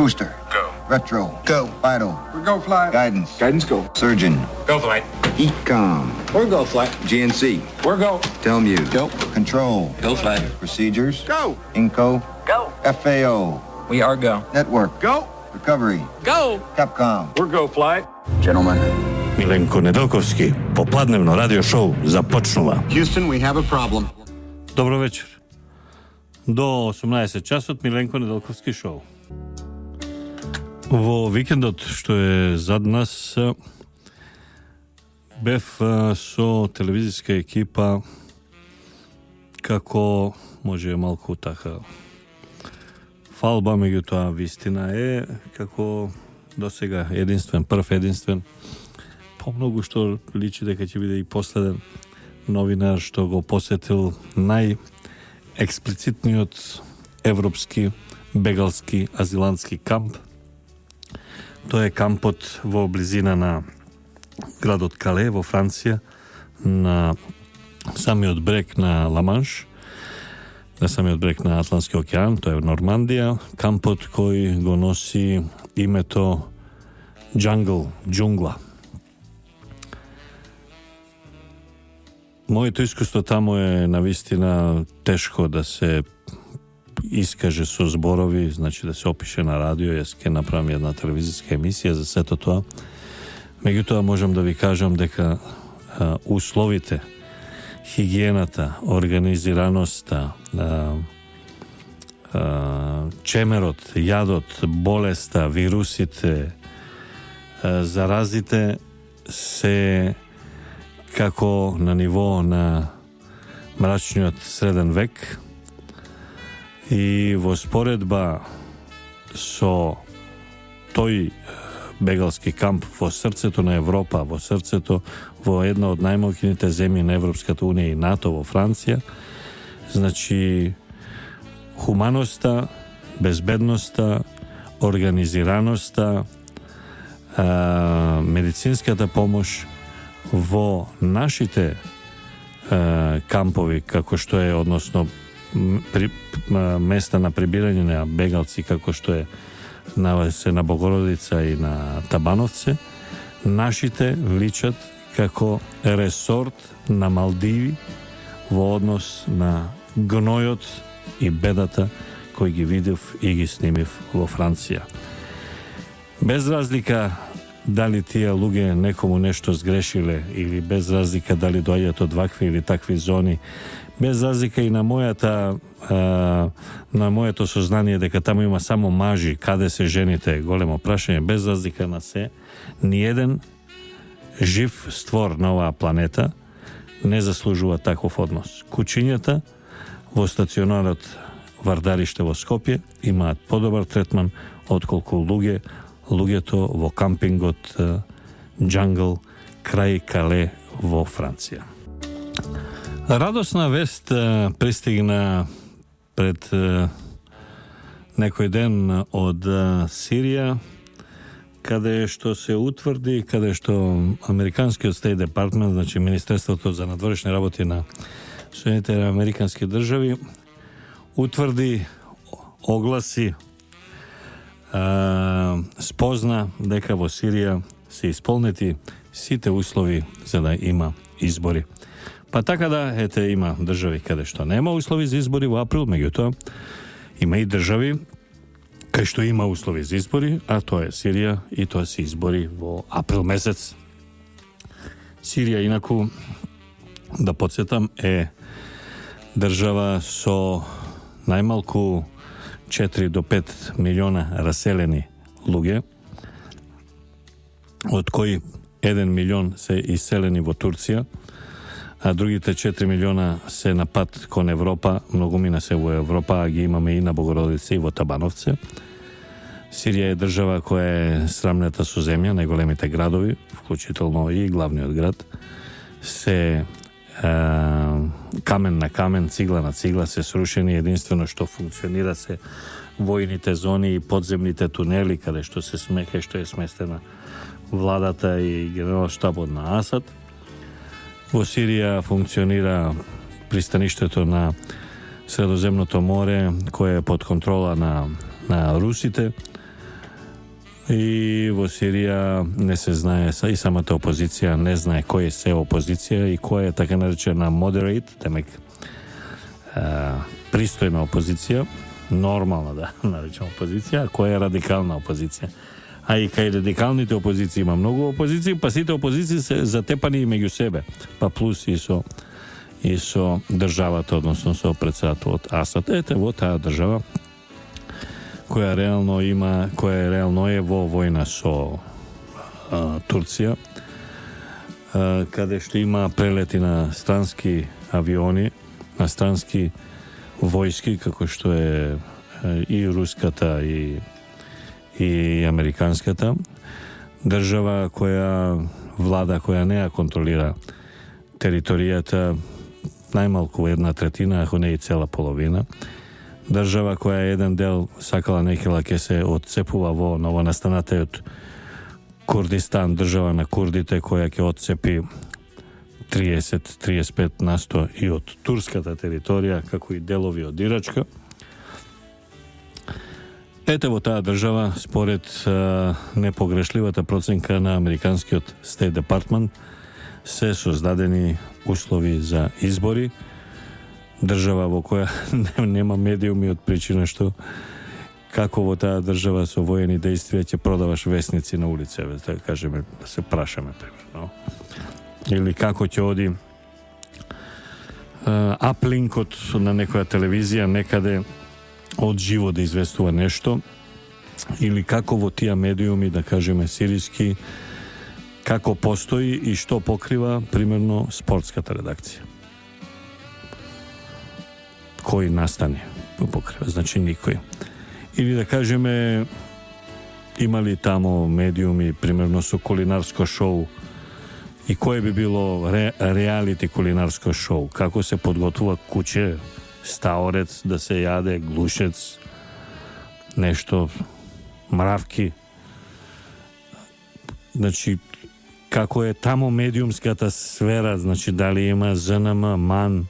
Booster. Go. Retro. Go. Vital. We're go flight. Guidance. Guidance go. Surgeon. Go flight. Ecom. We're go flight. GNC. We're go. Telmuse. Go. Control. Go flight. Procedures. Go. Inco. Go. FAO. We are go. Network. Go. Recovery. Go. Capcom. We're go flight. Gentlemen. Milenko Nedeljkovski, popladnevno radio show započnува. Houston, we have a problem. Dobro večer. Do 18 časot Milenko Nedeljkovski show. Во викендот што е зад нас бев со телевизиска екипа како може малку така фалба, меѓутоа вистина е како досега прв единствен, помногу што личи дека ќе биде и последен новинар што го посетил најексплицитниот европски бегалски азилантски камп. Тоа е кампот во близина на градот Кале во Франција, на самиот брег на Ла-Манш, на самиот брег на Атлантски океан, тоа е Нормандија, кампот кој го носи името джунгла. Моето искуство тамо е навистина тешко да се искаже со зборови, значи да се опише на радио, јас ќе направам една телевизиска емисија за сето тоа. Меѓутоа можам да ви кажам дека условите, хигиената, организираноста, чемерот, јадот, болеста, вирусите, заразите се како на ниво на мрачниот среден век. И во споредба со тој бегалски камп во срцето на Европа, во срцето во една од најмалкините земји на Европската унија и НАТО во Франција, значи хуманоста, безбедноста, организираноста, медицинската помош во нашите кампови, како што е, односно места на прибирање на бегалци, како што е на Богородица и на Табановце, нашите личат како ресорт на Малдиви во однос на гнојот и бедата кој ги видев и ги снимив во Франција. Без разлика дали тие луѓе некому нешто сгрешиле или без разлика дали доаѓаат од вакви или такви зони, без разлика и на моето сознание дека таму има само мажи, каде се жените, големо прашање, без разлика на се, ниеден жив створ на оваа планета не заслужува таков однос. Кучињата во стационарот Вардариште во Скопје имаат подобар третман отколку луѓето во кампингот Джангл крај Кале во Франција. Радосна вест пристигна пред некој ден од Сирија, каде што се утврди, каде што Американскиот Стейт Департмент, значи Министерството за надворешни работи на Соединетите американски држави, утврди, огласи, спозна дека во Сирија се исполнети сите услови за да има избори. Па така да, ете, има држави каде што нема услови за избори во април, меѓутоа има и држави кај што има услови за избори, а тоа е Сирија и тоа се избори во април месец. Сирија, инаку, да подсетам, е држава со најмалку 4 до 5 милиона раселени луѓе, од кои 1 милион се иселени во Турција, а другите 4 милиона се на пат кон Европа, многумина се во Европа, а ги имаме и на Богородица и во Табановце. Сирија е држава која е срамнета со земја, најголемите градови, вклучително и главниот град, се камен на камен, цигла на цигла се срушени, единствено што функционира се војните зони и подземните тунели, каде што се смеке, што е сместена владата и генерал-штабот на Асад. Во Сирија функционира пристаништето на Средоземното море, кое е под контрола на русите. i vo Sirija ne se znaje, i sama ta opozicija ne znaje koja je se opozicija i koja je така narečena moderate, temek pristojna opozicija, normalna da narečemo opozicija, a koja je radikalna opozicija. A i kaj radikalните opoziciji ima mnogo opoziciji, pa site opoziciji se zatepani među sebe, pa plus i so državata, odnosno so predsedatu od Asad. Evo ta država koja realno je vojna so Turcija, kada što ima preleti na stranski avioni, na stranski vojski, kako što je i ruskata i amerikanskata, država vlada koja ne kontrolira teritorijata, najmalko 1/3, ako ne i cela polovina. Država koja je jedan del sakala nekila ke se odcepuva vo novo nastanate od Kurdistan, država na Kurdite koja ke odcepi 30-35% i od turskata teritorija, kako i delovi od Iračka. Evo ta država, spored nepogrešljivata procenka na amerikanski od State Department, se su zdadeni uslovi za izbori. Država vo koja nema medijumi od pričine što kako vo ta država su vojeni dejstvija će prodavaš vesnici na ulice, da kažem, da se prašame primjer, ili kako će odi uplink na nekoja televizija nekade od živo da izvestuva nešto, ili kako vo tija medijumi, da kažeme sirijski, kako postoji i što pokriva primjerno sportskata redakcija koji nastane pokriva, znači nikoji. Ili da kažeme imali tamo medijumi primjerno su kulinarsko show i koje bi bilo reality kulinarsko show, kako se podgotova kuće, staorec da se jade, glušec, nešto, mravki. Znači, kako je tamo medijumskata sfera, znači da li ima ZNM, MAN,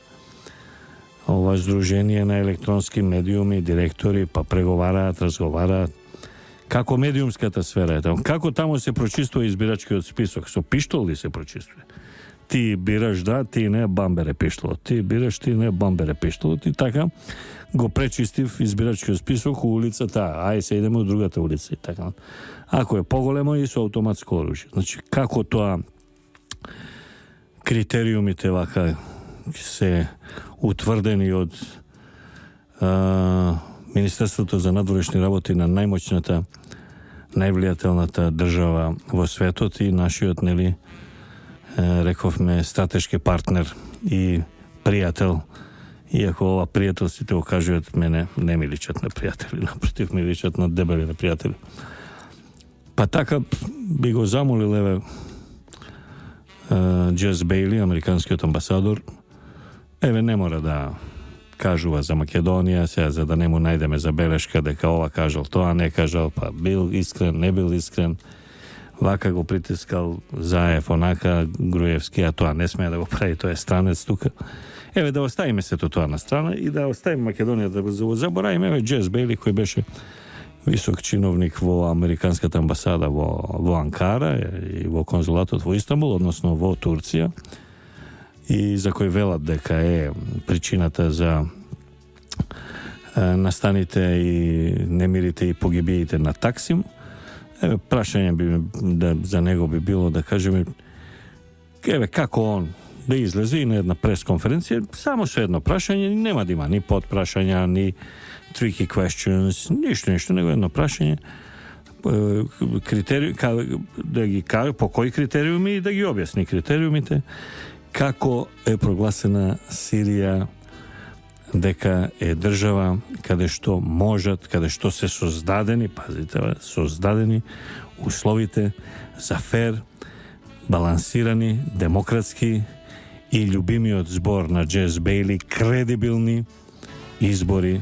ova združenje na elektronskim medijumi, direktori, pa pregovarat, razgovarat. Kako medijumskata sfera je tamo? Kako tamo se pročistuje izbirački od spisok? So pištoli se pročistuje. Ti biraš da, ti ne, bambere pištolo. Ti biraš, ti ne, bambere pištolo. Ti така го пречистив избирачкиот список у улицата, ај се идеме у другата улица и така. Ако е поголемо и со автоматско оружје. Значи, како тоа критериумите вака се утврдени од Министерството за надворешни работи на најмоćната, највлијателната држава во светот и нашиот, нели, рековме, стратешки партнер и пријател. Иако ова пријателствите окажуваат мене, не ми личат на пријатели, напротив ми личат на дебели на пријатели. Па така би го замолил, еве, Джес Бейли, американскиот амбасадор, еве, не мора да кажува за Македонија, сега за да не му најдеме забелешка дека ова кажал, тоа не кажал, па бил искрен, не бил искрен, вака го притискал Заев, онака Груевски, а тоа не смее да го прави, тоа е странец тука. Еве, да оставиме сето тоа на страна и да оставиме Македонија да го заборавиме. Еве, Джес Бейли, кој беше висок чиновник во американската амбасада во Анкара и во конзулатот во Истанбул, односно во Турција, и за кој велат дека е причината за настаните и немирите и погибиите на Таксим. Еве, прашање би за него би било да кажеме, еве, како он да излезе и на една пресконференција, само со едно прашање, нема да има ни подпрашања, ни tricky questions, ништо, него едно прашање, да ги каже по кои критериуми и да ги објасни критериумите, како е прогласена Сирија дека е држава каде што можат, каде што се создадени, пазите, создадени условите за фер, балансирани, демократски и љубимиот збор на Джес Бейли, кредибилни избори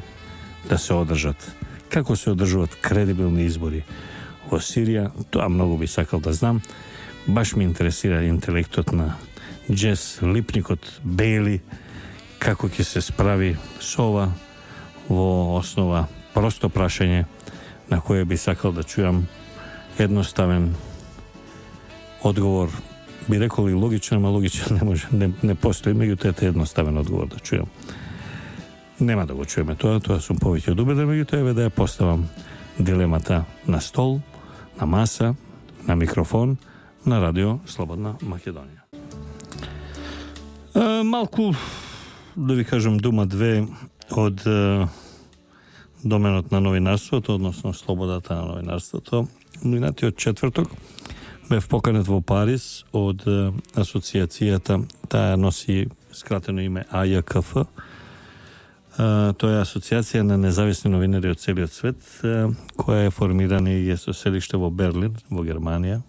да се одржат. Како се одржуваат кредибилни избори во Сирија, тоа многу би сакал да знам. Баш ми интересира интелектот на Джес, липникот Бейли, како ќе се справи со ова во основа просто прашање на кое би сакал да чујам jednostaven odgovor, bi rekao li logičan, a logičan ne može, ne postoji, međutim, to je jednostaven odgovor da čujem. Nema da go čujeme to sam povijek od ubedra, međutim, da ja postavam dilemata na stol, na masa, na mikrofon, na radio Slobodna Makedonija. Malku, da vi kažem, дума две od доменот на новинарството, односно слободата на новинарството. Минатиот четврток бев поканет во Париз од асоциацијата, таа носи скратено име АЈКФ. Тоа е асоциација на независни новинари од целиот свет, која е формирана и е со селиште во Берлин, во Германија.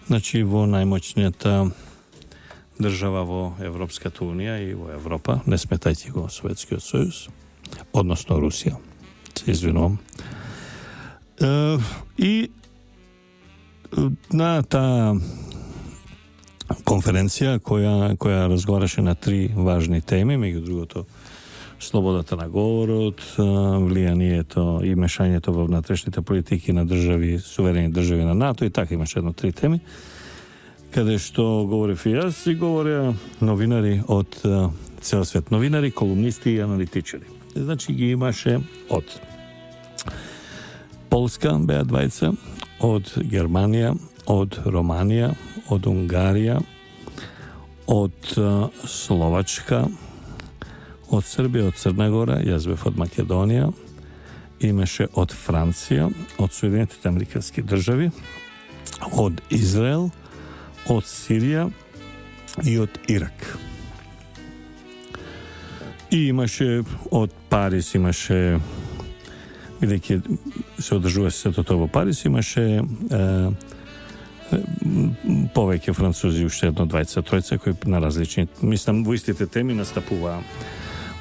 Значи, во најмоćнијата држава во Европската унија и во Европа, не сметајте го Советскиот сојуз, односно Русија. Се извинувам. И на таа конференција која разговараше на три важни теми, меѓу другото слободата на говорот, влијанието и мешањето во внатрешните политики на држави, суверени држави на НАТО, и така имаше едно три теми, каде што говорев и јас, и говореа новинари од цел свет. Новинари, колумнисти и аналитичари. Значи ги имаше од Полска, беа двајца, од Германија, од Романија, од Унгарија, од Словачка, од Србија, од Црна Гора, јас бев од Македонија, имаше од Франција, од Соединетите Американски држави, од Израел, од Сирија и од Ирак. И имаше од Париз, имаше, бидејќи се одржува сето тоа во Париз, имаше повеќе французи, уште едно двајца, тројца, кои на различни, мислам, во истите теми настапуваа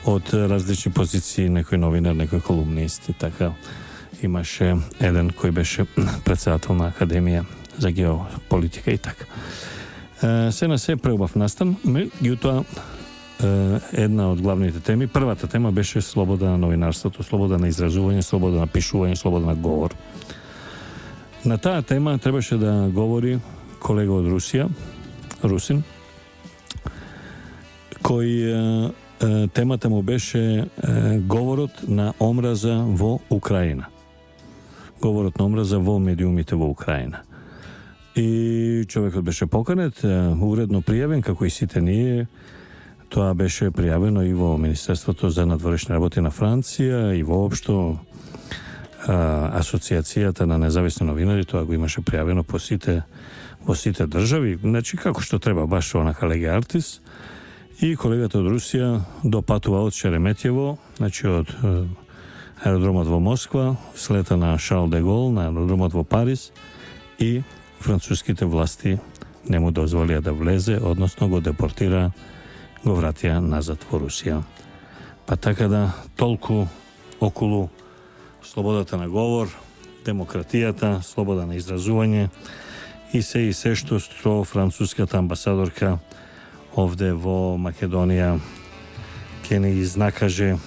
од различни позиции, некој новинар, некој колумнист, и така. Имаше еден кој беше председател на Академија за геополитика и така. Се на се преубав настан, меѓутоа една од главните теми, првата тема беше слобода на новинарството, слобода на изразување, слобода на пишување, слобода на говор. На таа тема требаше да говори колега од Русија, русин, кој темата му беше говорот на омраза во Украина. Говорот на омраза во медиумите во Украина. И човекот беше поканет, уредно пријавен, како и сите ние. Тоа беше пријавено и во Министерството за надворешни работи на Франција и воопшто асоциацијата на независни новинари, тоа го имаше пријавено во сите држави, значи како што треба, баш онака леге артис. И колегата од Русија допатува од Шереметјево, значи од аеродромот во Москва, слета на Шарл де Гол, на аеродромот во Париз, и француските власти не му дозволија да влезе, односно го депортира, го вратија назад во Русија. Па така да, толку околу слободата на говор, демократијата, слобода на изразување и се што француската амбасадорка овде во Македонија ќе ни изнакаже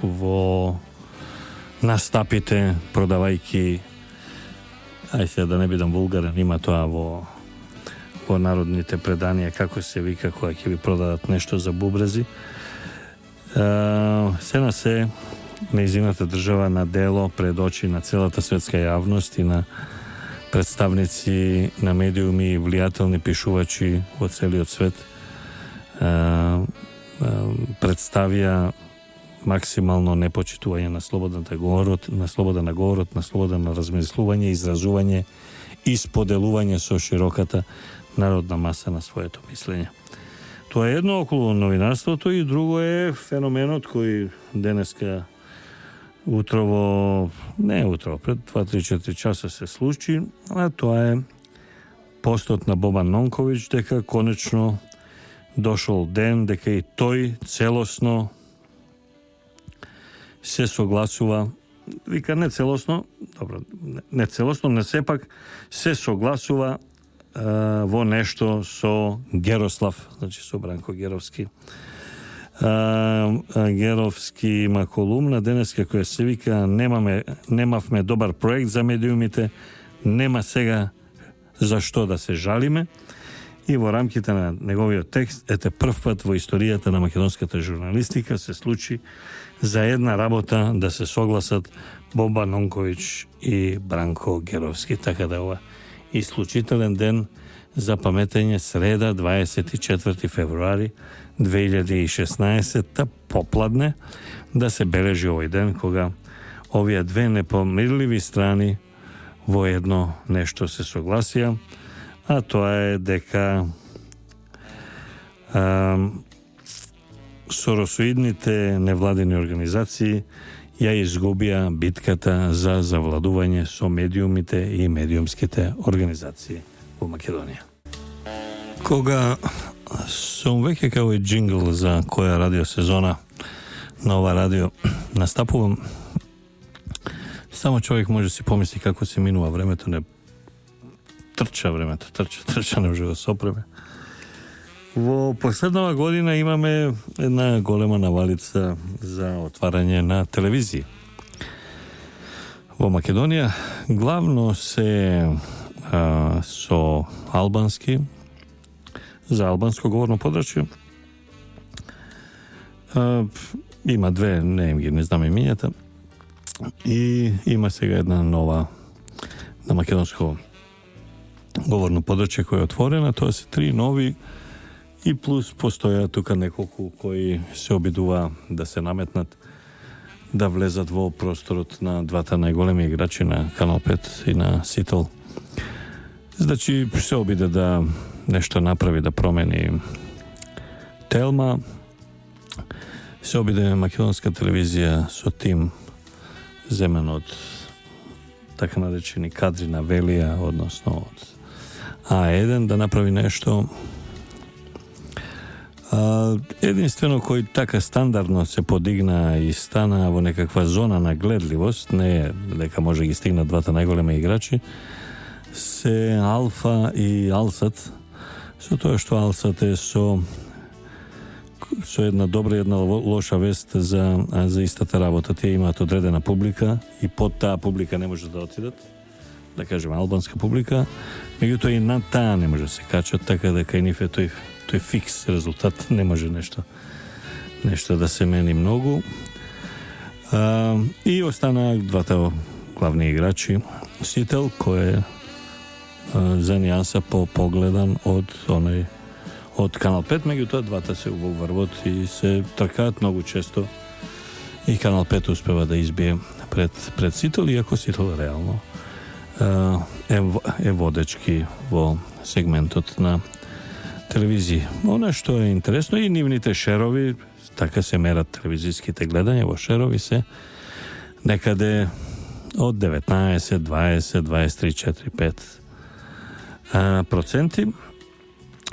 во настапите, продавајки, ајде да не бидам вулгарен, има тоа во народните преданија, како се вика кога ќе ви продадат нешто за бубрези. Се на се, нејзината држава на дело пред очи на целата светска јавност и на представници на медиуми и влијателни пишувачи во целиот свет представија максимално непочитување на слободната говорот, на слобода на говорот, на слобода на размислување, изразување и споделување со широката народна маса на своето мислење. Тоа е едно околу новинарството, и друго е феноменот кој денеска пред 2-3-4 часа се случи, а тоа е постот на Бобан Нонковиќ, дека конечно дошол ден дека и тој целосно се согласува, вика не целосно, не сепак се согласува во нешто со Герослав, значи со Бранко Геровски, Геровски има колумна денеска која се вика немавме добар проект за медиумите, нема сега за што да се жалиме. И во рамките на неговиот текст, прв пат во историјата на македонската журналистика се случи за една работа да се согласат Бобан Нонковиќ и Бранко Геровски. Така да ова исклучителен ден за паметење, среда 24 февруари 2016 попладне, да се бележи овој ден кога овие две непомирливи страни во едно нешто се согласија, а тоа е дека соросоидните невладени организации ја изгубија битката за завладување со медиумите и медиумските организации во Македонија. Кога сум веќе као и джингл за која радио сезона на ова радио настапувам, само човек може си помисли како се минува времето, не трча времето, трча, не може да сопреме. Во последнава година имаме една голема навалица за отварање на телевизии. Во Македонија главно се со албански, за албанско говорно подрачје. Има две, не знам имињата, и има сега една нова на македонско говорно подрачје која е отворена. Тоа се 3 нови и плюс постоја тука неколку кои се обидува да се наметнат да влезат во просторот на двата најголеми играчи на Канал 5 и на Сител. Значи се обиде да нешто направи, да промени Телма. Се обиде македонска телевизија со тим земен од така наречени кадри на Велија, односно од А1, да направи нешто. Единствено кој така стандардно се подигна и стана во некаква зона на гледливост, не е дека може ги стигнат двата најголеми играчи, се Алфа и Алсат, со тоа што Алсат е со една добра и една лоша вест за истата работа. Тие имаат одредена публика и под таа публика не може да отидат, да кажеме албанска публика, меѓутоа и над таа не може да се качат, така дека и нив е тој фикс резултат, не може нешто да се мени многу. И останаа двата главни играчи, Сител, кој е за нијанса погледан од Канал 5, меѓутоа двата се во врвот и се тркаат многу често и Канал 5 успева да избие пред Сител, иако Сител реално е водечки во сегментот на телевизија. Она што е интересно, и нивните шерови, така се мерат телевизиските гледања, во шерови се некаде од 19, 20, 23, 4, 5%.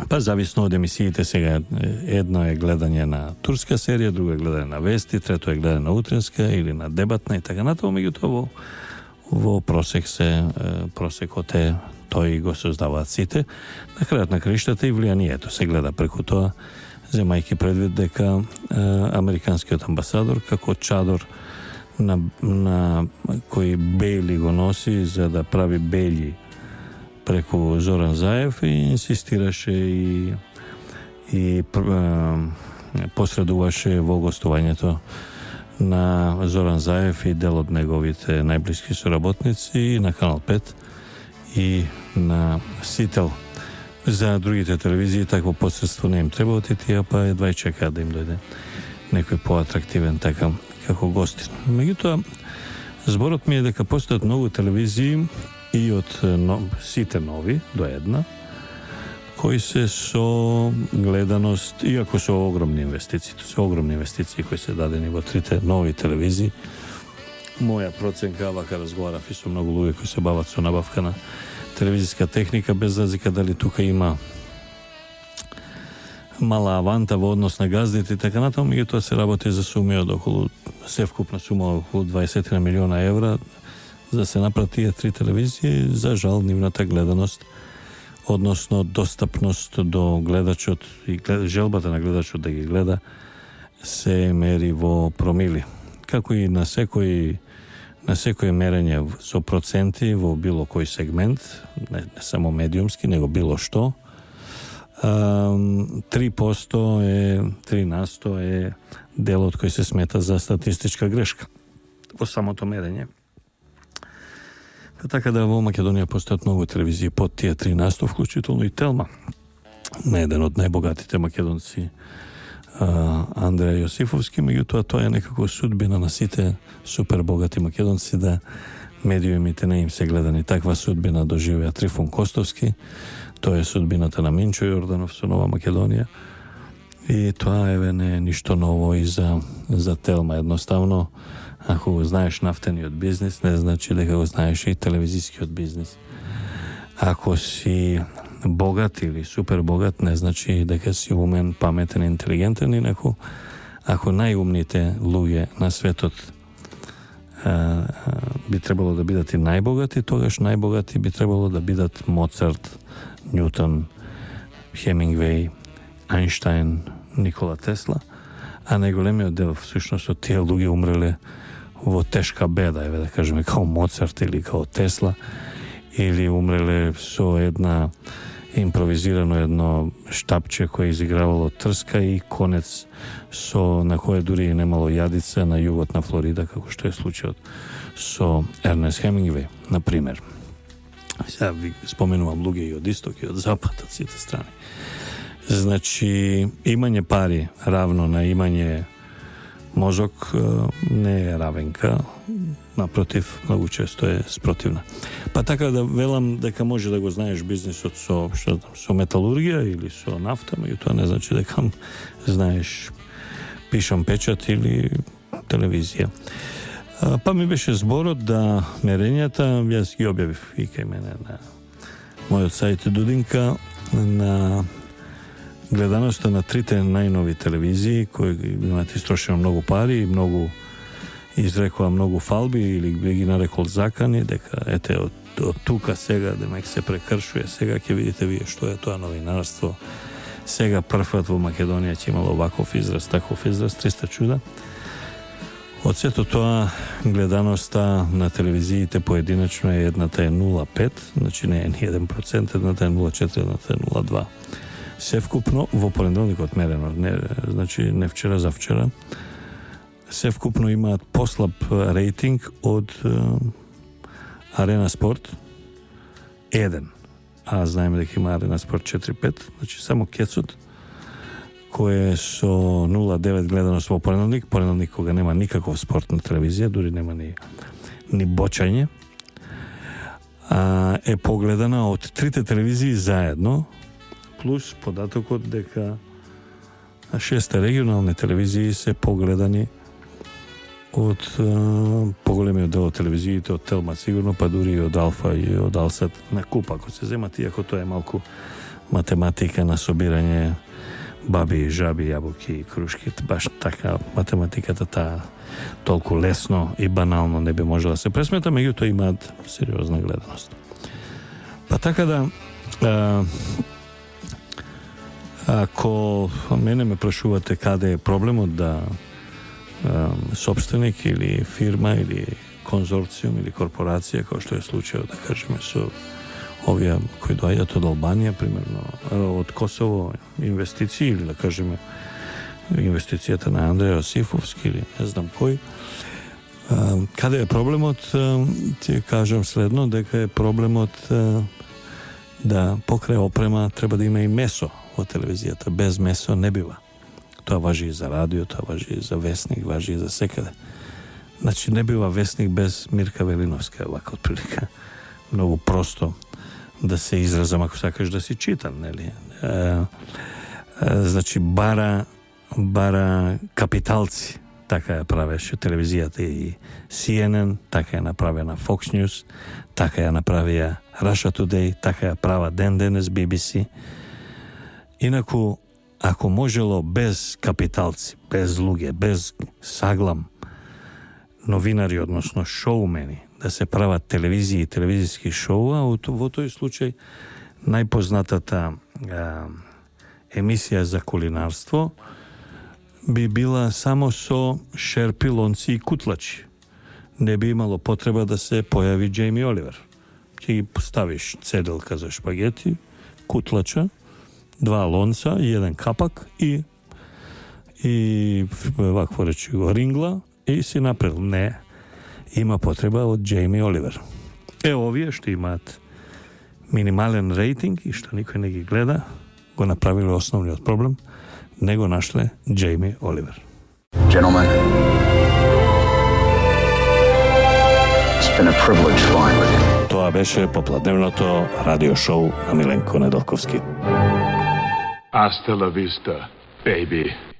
Па зависно од емисиите, сега едно е гледање на турска серија, друго е гледање на вести, трето е гледање на утренска или на дебатна и така натаму, меѓутоа во просекот е тој го создаваат сите. На крајот на краиштата и влијанието се гледа преку тоа, земајќи предвид дека американскиот амбасадор како чадор на кој Бејли го носи за да прави Бејли преку Зоран Заев, и инсистираше и посредуваше во гостувањето на Зоран Заев и дел од неговите најблиски соработници на Канал 5 и на Сител. За другите телевизии такво посредство не им треба отитија, па едва и чекаат да им дојде некој поатрактивен така како гостин. Меѓутоа, зборот ми е дека постојат многу телевизии и од сите нови до една, кои се со гледаност, иако со огромни инвестиции кои се дадени во трите нови телевизии. Моја проценка, вака разговарав и со многу луѓе кои се бават со набавка на телевизиска техника, без разлика дали тука има мала аванта во однос на газдите и така натаму, меѓутоа се работи за суми од околу, се вкупна сума околу 20 милиона евра за да се направат тие три телевизии. За жал, нивната гледаност, односно достапност до гледачот и желбата на гледачот да ги гледа se meri vo promili. Kako i na sekoj merenje so procenti vo bilo koji segment, ne samo medijumski, nego bilo što. 3% je delo od koji se smeta za statistička greška. Vo samo to merenje. Така да во Македонија постојат многу телевизии под тие 13, вклучително и Телма. На еден од најбогатите македонци, Андреја Јосифовски, меѓутоа тоа е некако судбина на сите супер богати македонци да медиумите не им се гледани. Таква судбина доживеа Трифон Костовски, тоа е судбината на Минчо Јорданов со Нова Македонија. И тоа еве не е ништо ново и за Телма. Едноставно, ако го знаеш нафтениот бизнис, не значи дека го знаеш и телевизискиот бизнис. Ако си богат или супер богат, не значи дека си умен, паметен, интелигентен, инаку ако најумните луѓе на светот би требало да бидат и најбогати, тогаш најбогати би требало да бидат Моцарт, Њутон, Хемингвеј, Ајнштајн, Никола Тесла, а најголемиот дел всушност од тие луѓе умреле во тешка беда, еве да кажеме, као Моцарт или као Тесла, или умреле со една импровизирано едно штапче кое изигравало трска и конец на кое дури и немало јадица на југот на Флорида, како што е случајот со Ернест Хемингвеј, на пример. Сега ви споменувам луѓе и од исток и од запад, од сите страни. Значи, имање пари равно на имање мозок не е равенка, напротив, многу често е спротивна. Па така да велам дека може да го знаеш бизнисот со металургија или со нафта, меѓутоа не значи дека знаеш пишам печат или телевизија. Па ми беше зборот да мерењата, јас ги објавив и кај мене на мојот сајт Дудинка, на гледаноста на трите најнови телевизии кои имаат истрошено многу пари и многу изрекува многу фалби или би ги нарекол закани, дека ете од тука сега демек се прекршуе, сега ќе видите вие што е тоа новинарство, сега првпат во Македонија ќе имало ваков израз, таков израз, 300 чуда. Од сето тоа гледаноста на телевизиите поединачно е едната е 0,5, значи не е ни 1%, едната е 0,4, едната е 0,2. Севкупно во понеделникот мерено, значи не вчера, за вчера, севкупно имаат послаб рейтинг од Арена Спорт 1, а знаеме дека има Арена Спорт 4-5, значи само Кецот, кој е со 0,9 гледаност во понеделник кога нема никаков спорт на телевизија, дури нема ни бочање, е погледана од трите телевизии заедно, плюс податокот дека 6 регионални телевизии се погледани од поголемиот дел од телевизиите од Телма сигурно, па дури и од Алфа и од Алсат на куп, ако се земат, иако тоа е малку математика на собирање баби, жаби, јабуки и крушки, баш така математиката таа толку лесно и банално не би можела да се пресмета, меѓутоа имаат сериозна гледаност. Па така да ако мене ме прашувате каде е проблемот да собственик или фирма или конзорциум или корпорација, како што е случајот, да кажеме, со овие кои доаѓаат од Албанија, примерно, од Косово, инвестиции, или да кажеме инвестицијата на Андреја Јосифовски или не знам кој. Каде е проблемот? Ти кажам следно, дека е проблемот да покрај опрема треба да има и месо во телевизијата. Без месо не бива. Тоа важи и за радио, тоа важи и за весник, важи и за секаде. Значи не бива весник без Мирка Велиновска, вака отприлика. Многу просто да се изразам, ако сакаш да си читам, нели? Значи бара капиталци, така ја правеше телевизијата и CNN, така ја направена Fox News, така ја направија Russia Today, така ја права ден денес BBC. Инаку, ако можело без капиталци, без луѓе, без саглам новинари, односно шоумени, да се прават телевизии и телевизиски шоуа, во тој случај најпознатата емисија за кулинарство bi bila samo so šerpi, lonci i kutlači. Ne bi imalo potreba da se pojavi Jamie Oliver. Ti staviš cedelka za špageti, kutlača, 2 lonca, 1 kapak i ovako reći ringla i si napred. Ne, ima potreba od Jamie Oliver. Evo ovije što imat minimalen rating i što niko ne gi gleda, go napravili osnovni od problem, nego našle Jamie Oliver. Gentlemen, it's been a privilege flying with you. To beše popladnevnoto radio show na Milenko Nedeljkovski. Hasta la vista, baby.